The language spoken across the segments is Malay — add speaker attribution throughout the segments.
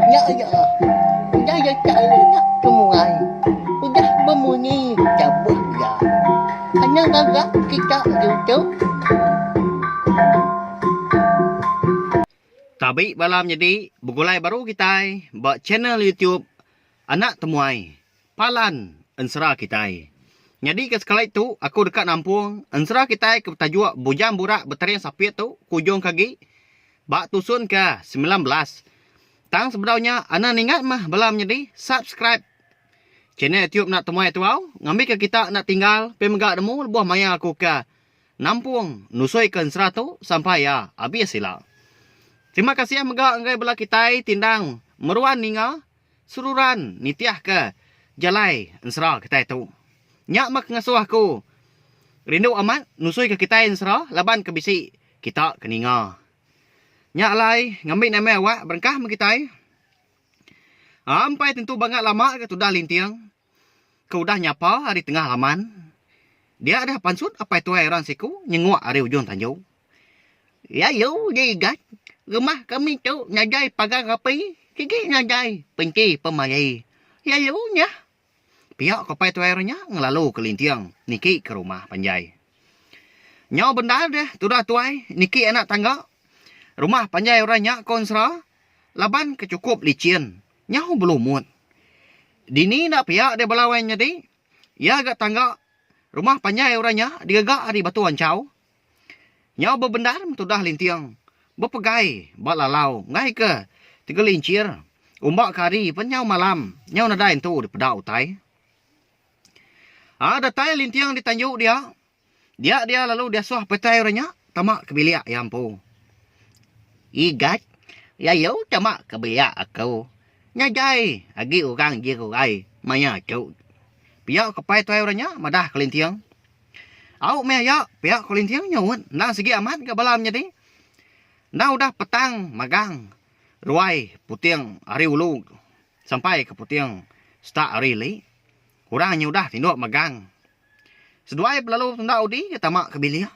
Speaker 1: Ya ya. Udah ya cara nak kemuai. Udah bermunyi cabut ya. Hanya gagak kita duduk.
Speaker 2: Tapi malam jadi begulai baru kita buat channel YouTube anak temuai palan Ensera kita. Jadi ke sekali itu aku dekat Nampung Ensera kita ke tajuk Bujang Burak Betaring Sapit tu kujung kaki bak Tusun ke-19. Tang sebenarnya anak ingat mah malam jadi subscribe channel YouTube nak temuai tu ngambil ke kita nak tinggal pemegak demu buah maya aku ke Nampung nusoi ke Ensera tu sampai ya habis sila. Terima kasih megak ngai bela kita tindang meruan ninga sururan nitiah ke jalai Ensera kita itu. Nyak mak ngasuh aku. Rindu amat nusui ke kita Ensera laban ke bisi kita keninga. Nyak lai ngambil nama awak berkah mak kita. Ampai tentu banget lama ke sudah lintiang. Kau dah nyapa hari tengah laman. Dia ada pansut apa itu orang siku nyenguak hari ujung tanjung. Ya yo dia gat. Rumah kami tu nyajai pagar api, kiki nyajai penki pemayai. Ya yunya. Pihak kapai tu airnya ngelalu ke lintiang, niki ke rumah panjai. Nyau benda deh, tudah tuai, niki anak tangga. Rumah panjai orangnya konsra, laban kecukup licin, nyau belumut. Dini nak pihak dia belawan jadi, ya agak tangga. Rumah panjai orangnya digagak hari batu ancau. Nyau berbendar tudah lintiang. Berpegai, buat lalau, ngai ke, 3 lincir, umbak kari, penyau malam, nyau nadain tu di pedau utai. Ada tai lintiang ditanjuk dia. Dia lalu dia suah petai orangnya, tamak kebiliak yampu. Igat, ya yo tamak kebiliak aku. Nyajai, agi orang jirugai, maya cuk. Piak kepai tai orangnya, madah kelintiang. Au meh ya, piak kelintiang nyawut, nang segi amat ke balam jadi. Nah udah petang magang ruai putiang hari ulu sampai ke putiang start hari li. Orangnya udah tinduk magang. Seduai berlalu tunda udi kita mak ke bilia.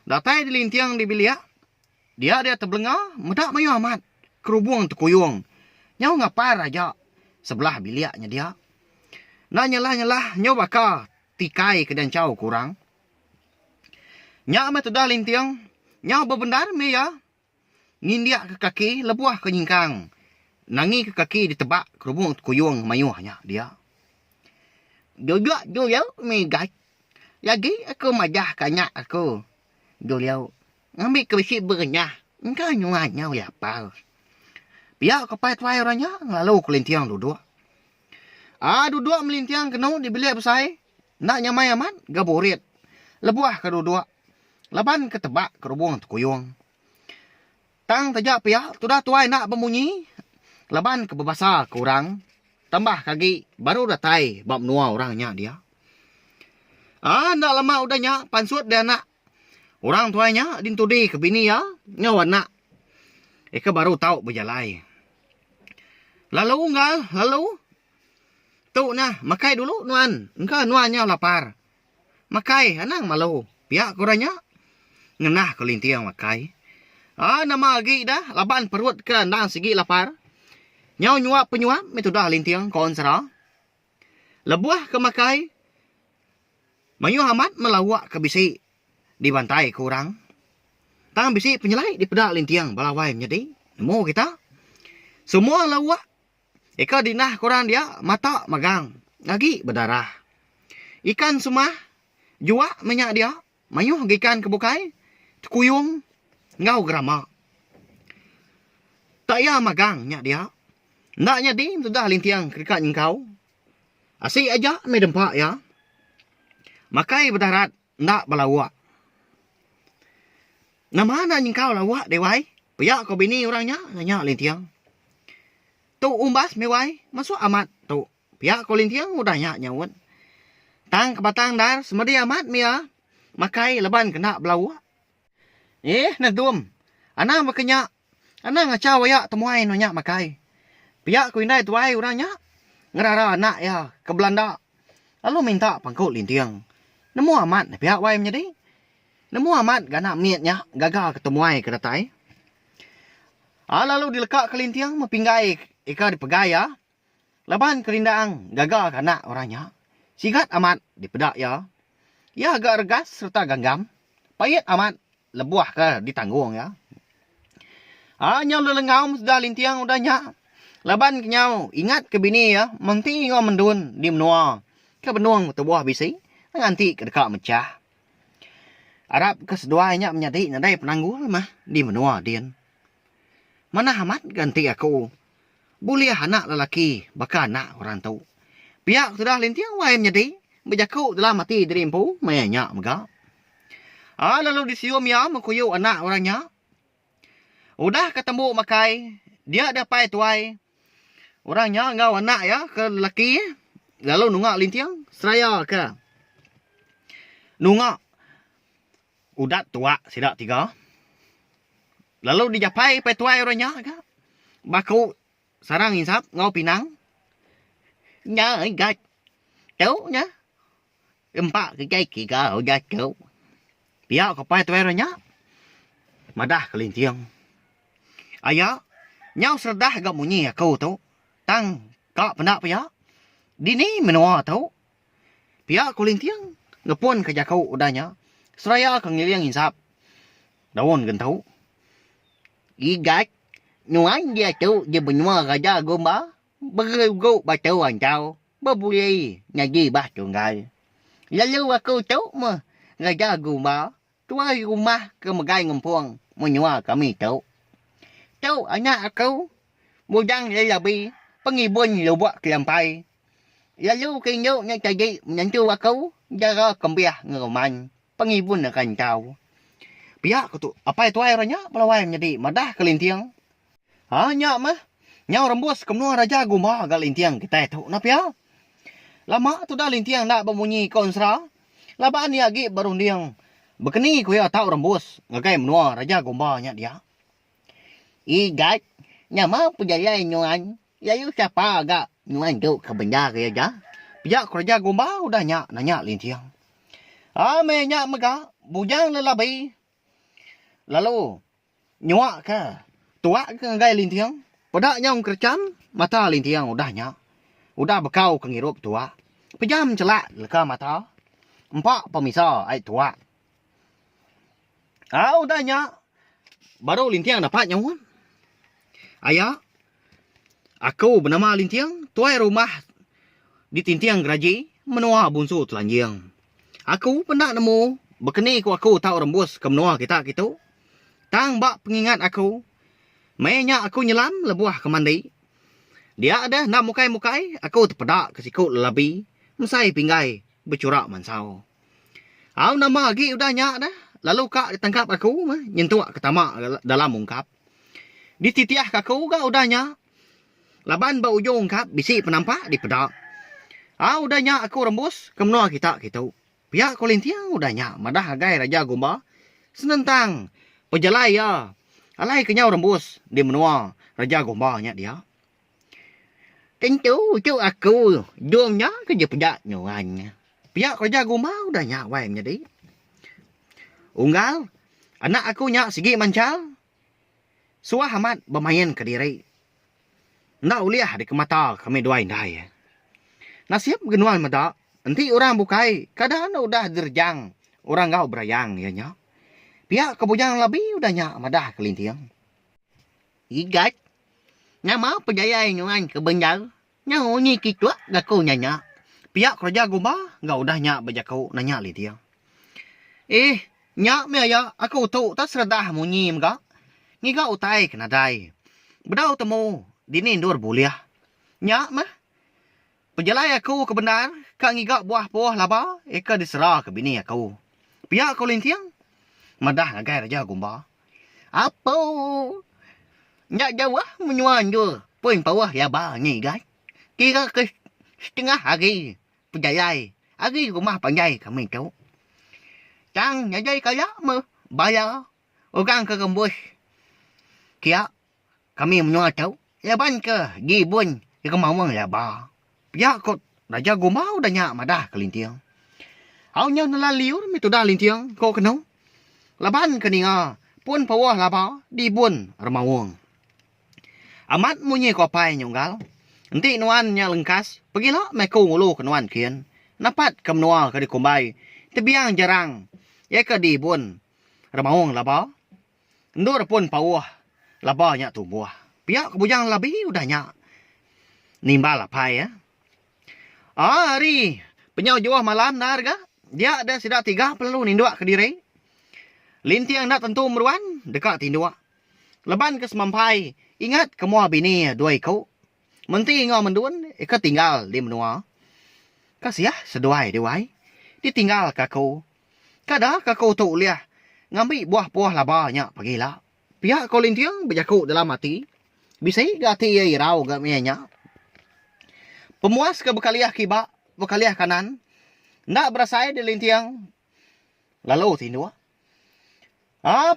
Speaker 2: Datai di lintiang di bilia. Dia terbelengah medak mayu amat. Kerubung tekuyung. Nyau ngapar aja sebelah biliaknya dia. Nah nyalah nyau bakal tikai ke dan cau kurang. Nyak amat udah lintiang. Nyau berbendar me ya. Ngindiak ke kaki, lebuah ke nyingkang. Nangi ke kaki ditebak kerubung kuyung mayuhnya dia. Duduk dulu me gat. Lagi aku majah kanyak aku. Dulu ngambil ke besi bernyah. Engkau nuan nyau ya apa. Biar kepai tuai orangnya lalu kelintiang duduk. Duduk melintiang kena di bilik besai. Nak nyamai amat gaburit. Lebuah ke duduk. Laban ketebak kerubung kuyung. Tang tajak pihak, sudah tuai nak bermunyi. Laban ke berbasa kurang. Tambah kaki, baru datai laba.Menua orangnya dia. Nak lama udahnya, pansut dia nak. Orang tuanya dintudi ke bini ya, nyawa nak. Eka baru tahu berjalai. Lalu unggal, lalu. Tu nah, makai dulu nuan. Engkau nuannya lapar. Makai, anang malu. Pihak kurangnya. Ngenah kelintiang makai. Nama lagi dah. Laban perut ke nang sigi lapar. Nyau nyuap penyuap. Itu dah lintiang konsera. Lebuah ke makai. Mayu Amat melawak ke bisi. Dibantai kurang. Tang bisi penyelai di pedak lintiang. Balawai menjadi. Nemu kita. Semua lawak. Eka dinah kurang dia. Mata magang. Lagi berdarah. Ikan semua. Juak minyak dia. Mayu gikan kebukai. Kuyung. Ngau gerama. Tak ya magang nyak dia. Naknya di sudah lintiang krikat engkau. Asyik aja me dempak ya. Makai berdarat nak balawak. Nama nak engkau lawak dewai. Piak kau bini orangnya nyak lintiang. Tu umbas mewai masuk amat tu. Piak kau lintiang udah nyak nyawut. Tang ke batang dar semedi amat mia. Makai leban kena balawak. Nadum. Anak makanya. Anak ngacau ya temuai nonyak makai. Pihak ku indai tuai orangnya. Ngerara anak ya ke Belanda. Lalu minta pangkut lintiang. Nemu amat pihak wai menjadi. Nemu amat gak nak mietnya gagal ketemuai ke datai. Lalu dilekak kelintiang mepinggai ika dipegai ya. Laban kerindang gagal kanak orangnya. Sigat amat dipedak ya. Ya agak regas serta ganggam. Payet amat lebuah ke ditanggung ya. Nyau lelengau sudah lintiang udahnya. Laban nyau ingat ke bini ya. Menti ngau mendun di menua. Ke benuang tebuah bisi. Nanti ke dekat mecah. Arab keseduanya menyadik nadai penangguh mah di menua dian. Mana amat ganti aku. Boleh anak lelaki, baka anak orang tahu. Pihak sudah lintiang wae menjadi. Berjaku telah mati dari empu, mayanya megak. Lalu disium ya, mengkuyuk anak orangnya. Udah ketemu makai, dia ada pai tuai. Orangnya ngau anak ya, ke lelaki. Lalu nungak lintiang, seraya ke. Nungak. Udah tua, sidak 3. Lalu dijapai pai tuai orangnya. Baku sarang insap, ngau pinang. Nya, gạch. Cháu nhá. Empat cái kika ở gia cháu. Pihak ke pai tuai orangnya. Madah ke lintiang. Ayah, nyau serdah agak munyi aku tu. Tang, kak pendak pihak. Dini menua tu. Pihak ku lintiang. Ngepun ke jakau udahnya. Seraya ke ngiliang insap. Daun gentau. Igat. Nuan dia tu dia benua raja gomba. Bergau batu ancau. Berbuli ngaji bah tunggal. Lalu aku tu mah raja gomba. Tuai rumah ke megai ngempung. Menua kami tu. Tu anak aku. Bujang Lelabi. Pengibun lubak kelampai. Lalu kinyo nya jadi menantu aku. Jara kembiah ngeroman. Pengibun akan kau. Pihak tu apa itu airnya melawai menjadi madah kelintiang. Nyak mah. Nyau rembus kemenua raja gumba gal lintiang kita itu. Napa ya? Lama tu dah lintiang nak bemunyi ke Ensera. Labaan ni agi berundiang. Bekeni ku ya tau rembus. Ngagai menua raja gumba nya dia. Igat. Nyama pujaya nuan. Yayu siapa agak nuan tu ke benda ke ya. Pihak raja gumba udah nanya lintiang. Mayanya mega. Bujang Lelabi. Lalu, nyuak ke? Tuak ke ngai lintiang? Pada nyong kercam, mata lintiang udahnya. Udah bekau ke ngirup tuak. Pejam celak leka mata. Empat pemisah ai tuak. Udahnya. Baru lintiang dapat nyong. Ayah, aku bernama lintiang. Tuai rumah di tintiang geraji. Menua bunsu telanjang. Aku pernah nemu. Bekeni ku aku tahu rembus ke menua kita gitu. Tang bak pengingat aku. Mayanya aku nyelam lebuah ke mandi. Dia ada nak mukai-mukai. Aku terpedak ke sikut lelabi. Mesai pinggai. Bercurak mansau. Nama lagi udahnya dah. Lalu kak ditangkap aku. Nyentuak ke tamak dalam ungkap. Dititiah ke aku gak udahnya. Laban bau ujung ungkap. Bisik penampak dipedak. Udahnya aku rembus ke menua kita gitu. Pihak kulintiang udahnya. Madah agai raja gomba. Senentang. Pejalai ya. Alai kenyau rembus. Di menua. Raja gombanya dia. Tentu tu aku. Duangnya kerja pedak nyuannya. Pihak raja gomba udahnya. Wai menjadi. Unggal. Anak aku nyak sigi mancal. Suah Amat bermain ke diri. Nak uliah di kemata kami dua indai. Nasib genuan medak. Nanti orang bukai. Kadang udah derjang. Orang gau berayang ya nyak. Pihak ke Bujang Lelabi udahnya madah kelintiang. Igat. Nama pejaya nyuan ke benjar. Nyau ni kitua gaku nyanyak. Pihak kerja gumba gak udahnya berjaku nanya lintiang. Nyak mea aku tu tak serdah munyi mga. Ngiga utai kenadai. Bedau temu. Dini endur buliah. Nyak mah. Pejalai aku ke benar. Kak ngiga buah pauh laba. Eka diserah ke bini aku. Pihak ku lintiang. Madah ngagai raja gumba. Apa? Nyak jauh menyuan je. Pun pauh laba ni guys. Kira ke setengah hari. Pejalai. Hari rumah panjai kami tahu. Tang nyajai kaya me. Bayar. Orang ke rembus. Kia. Kami menyuan tahu. Laban ke. Gibun. Remaung laba. Pihak kot. Raja gumba udah nyak madah kelintiang. Awnya nalaliur. Itu dah lintiang. Kau kenal? Laban keninga. Pun pauh laba. Dibun remaung. Amat munyi ke apai unggal. Enti nuannya lengkas. Pagila meko ngulu ke nuan kian. Napatka ke dikumbai. Tebiang Jarang. Ya ke diwan. Remaung laba. Endur pun pauh. Laba-nya tumbuh. Pihak ke Bujang Lelabi udahnya. Nimbal apai ya. Ari. Penyau jauh malam dah harga. Dia ada sida 3 perlu ninduk ke diri. Lintiang nak tentu meruan. Dekat tinduk. Leban ke semampai. Ingat kemua bini 2 kau. Menti ngau mendun. Ika tinggal di menua. Kasih ya seduai diwai. Ditinggal kakau. Kada kakau tu liah. Ngambil buah-buah laba-nya pagila. Pihak kau lintiang berjakut dalam hati. Bisa gati ia irau ke mayanya. Pemuas ke bekaliah kibak. Bekaliah kanan. Ndak berasai di lintiang. Lalu tinduk.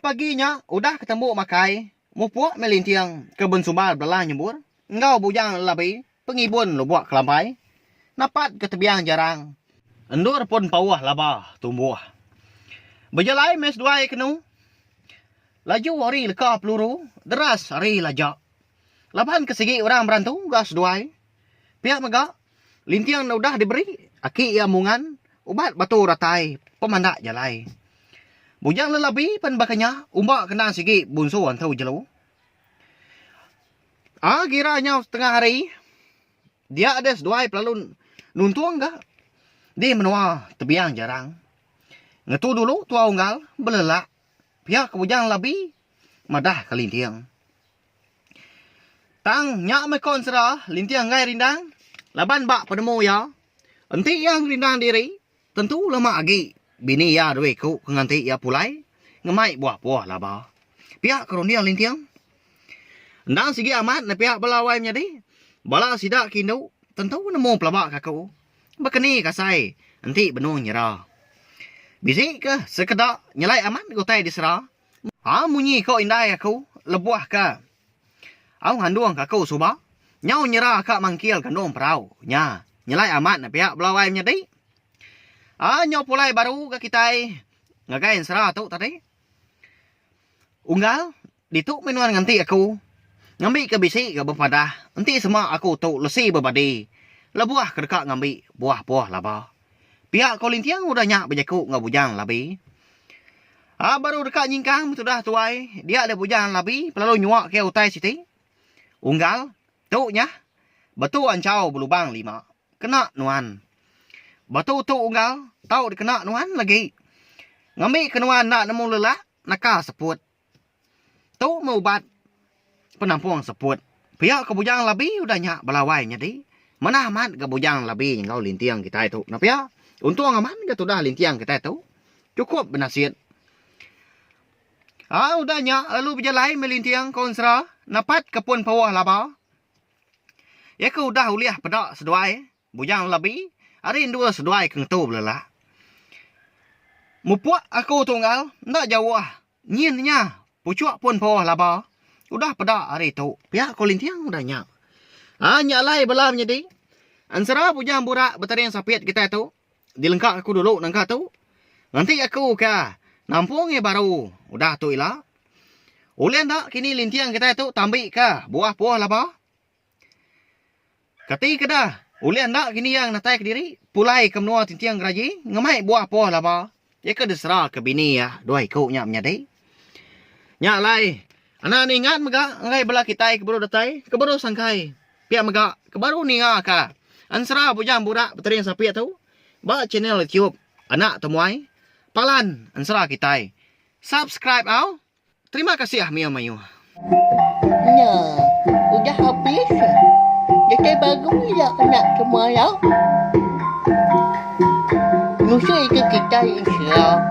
Speaker 2: Paginya udah ketemu makai. Mupuak melintiang ke bensumbar belah nyembur. Engkau Bujang Lelabi. Pengibun lu buat kelampai. Napat ke Tebiang Jarang. Endur pun pauh laba tumbuh. Berjalai mes 2 kenu. Laju hari leka peluru. Deras hari lajak. Laban ke sigi orang berantu. Gas 2. Pihak megak. Lintiang udah diberi. Aki ia mungan. Ubat batu ratai. Pemandak jalai. Bujang Lelabi pen bakanya. Umbak kena sigi bunsu antau jelu. Kiranya setengah hari. Dia ada 2 pelalun. Nuntuang gak? Di menua Tebiang Jarang. Ngetu dulu tua unggal. Belelak. Pihak ke Bujang Lelabi. Madah ke lintiang. Tang nyak mekon Ensera. Lintiang ngai rindang. Laban bak penemu ya. Enti yang rindang diri. Tentu lama agi. Bini ya 2 ku. Kenganti ya pulai. Ngemai buah-buah laba. Pihak kerunia lintiang. Ndang sigi Amat na pihak belawai menjadi. Bala sida kindu. Tentu nemu pelabak kakau. Bekeni kasai. Enti benung nyerah. Bisik ke sekedak nyelai Amat gotai disera. Munyi kau indai aku. Lebuah ke. Au handuang kakau subak. Nyau nyerah kak mangkil kandung perau. Nya. Nyelai Amat na pihak belawai menjadi. Nyau pulai baru ke kitai. Ngagai Ensera tu tadi. Unggal. Dituk menuan nganti aku. Ngambil ke bisik ke berpadah. Nanti semua aku tu lesi berbadi. Lebuah ke dekat ngambil buah-buah laba. Pihak kau lintiang udah nyak berjakut ngau Bujang Lelabi. Baru dekat nyingkang sudah tuai. Dia ada Bujang Lelabi. Lalu nyuak ke utai siti. Unggal. Tu nya. Batu ancau berlubang 5. Kena nuan. Batu tu unggal. Tahu dikena nuan lagi. Ngambil ke nuan nak nemu lelak. Nakah seput. Tu meubat. Penampung seput. Pihak ke Bujang Lelabi udah nyak belawai nyadi. Mana Amat ke Bujang Lelabi yang kau lintiang kita itu. Nah pihak. Untung Amat ke sudah lintiang kita itu. Cukup benasiat. Udah nyak. Lalu berjalai melintiang kau Ensera. Napat ke pun pauh laba. Ya ke udah uliah pedak seduai. Bujang Lelabi. Hari 2 seduai kengtu belala. Mupuak aku tunggal. Ndak jauh. Nyinnya. Pucuk pun pauh laba. Udah pedak hari tu. Pihak kau lintiang udah nyak. Nyalai belam jadi. Ensera Bujang Burak Betaring Sapit kita tu. Dilengkak aku dulu nangka tu. Nanti aku ke nampungnya baru. Udah tu ilah. Ulian tak kini lintiang kita tu tambik ke buah-buah laba. Kati ke dah. Ulian tak kini yang natai ke diri. Pulai ke menua tintiang geraji. Ngemai buah-buah laba. Ya ke desera ke bini ya. 2 ikut nyak menyadai. Nyak lai. Anak ni ingat megak. Ngai belah kita kebaru datai. Kebaru sangkai. Pihak megak. Kebaru ni ngak. Ensera Bujang Burak Betaring Sapit tu. Ba channel YouTube. Anak temuai. Palan Ensera kita. Subscribe au. Terima kasih Mayu.
Speaker 1: Nah, udah habis. Jadi baru ya nak semua ya. Nusul ke kita Ensera.